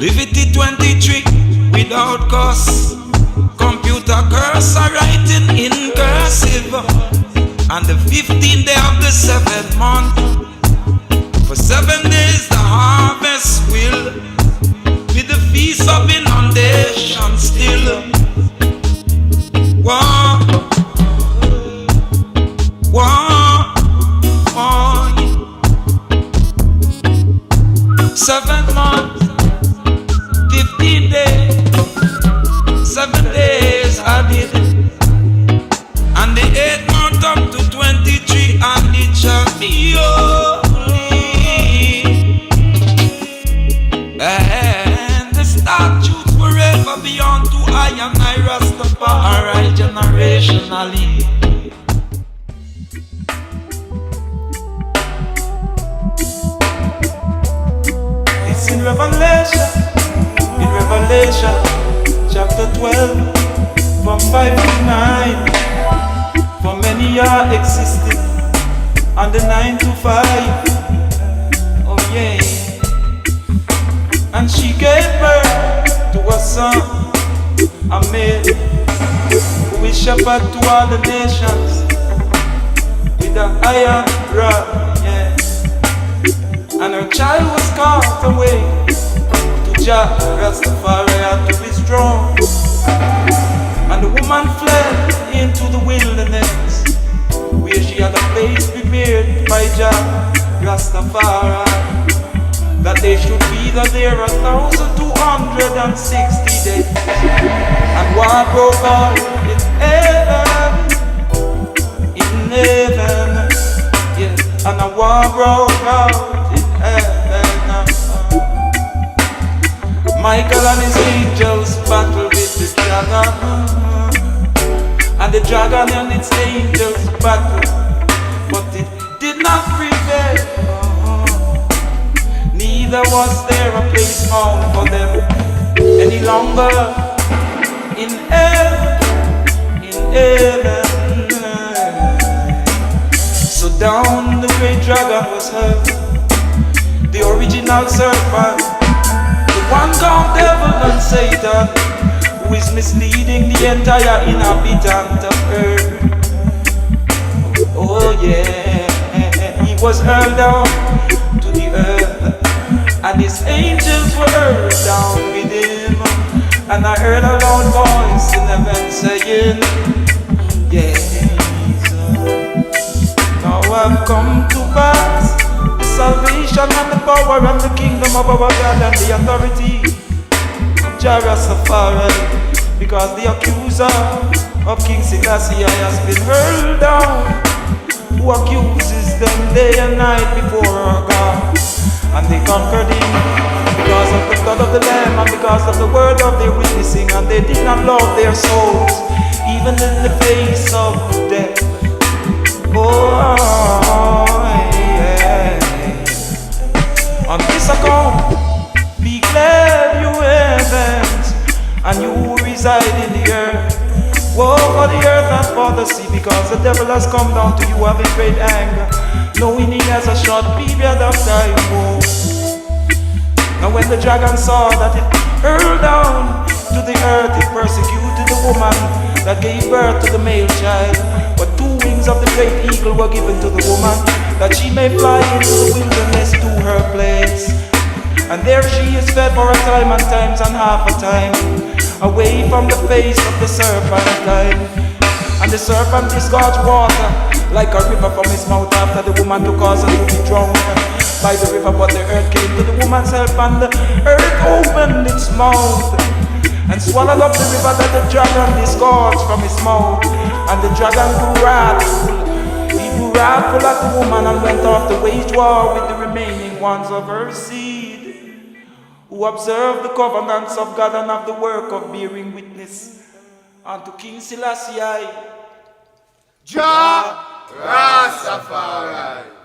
Leviticus 23 without curse. Computer curse are writing in cursive. On the 15th day of the 7th month, for 7 days the harvest will be the feast of inundation still. War, war, war. 7 months, 15 days, 7 days I did it. And the 8th month up to 23, and it shall be holy. And the statutes forever beyond to I and I Rastafari generationally. It's in Revelation chapter 12 from 5 to 9. For many are existing on the 9 to 5. Oh yeah. And she gave birth to a son, a male, who will shepherd to all the nations with a iron rod, yeah. And her child was caught away to Jah Rastafari to his throne. And the woman fled into the wilderness, where she had a place prepared by Jah Rastafari, that they should be there 1,260 days. And war broke out in heaven, yeah. And a war broke out in heaven. Michael and his angels battled with the dragon, and the dragon and its angels battled, but it did not prevail. Neither was there a place found for them any longer in heaven, So down the great dragon was hurled, the original serpent, the one called devil and Satan, who is misleading the entire inhabitant of earth. Oh yeah, he was hurled down to the earth, and his angels were hurled down with him. And I heard a loud voice in heaven saying, yes, now I've come to pass the salvation and the power and the kingdom of our God and the authority of Jah Rastafari, because the accuser of King Selassie has been hurled down, who accuses them day and night before our God. And they conquered him because of the blood of the Lamb and because of the word of their witnessing, and they did not love their souls even in the face of death. Oh yeah. On this account, be glad, you heavens, and you who reside in the earth. Woe for the earth and for the sea, because the devil has come down to you having great anger, knowing he has a short period of time. Whoa. Now when the dragon saw that it hurled down to the earth, it persecuted the woman that gave birth to the male child. But 2 wings of the great eagle were given to the woman, that she may fly into the wilderness to her place. And there she is fed for a time and times and half a time, away from the face of the serpent. And the serpent disgorged water like a river from his mouth after the woman to cause her to be drowned by the river. But the earth came to the woman's help, and the earth opened its mouth and swallowed up the river that the dragon disgorged from his mouth. And the dragon grew wrathful. He grew wrathful at the woman and went off to wage war with the remaining ones of her seed, who observed the covenants of God and of the work of bearing witness unto King Selassie, Jah Rastafari.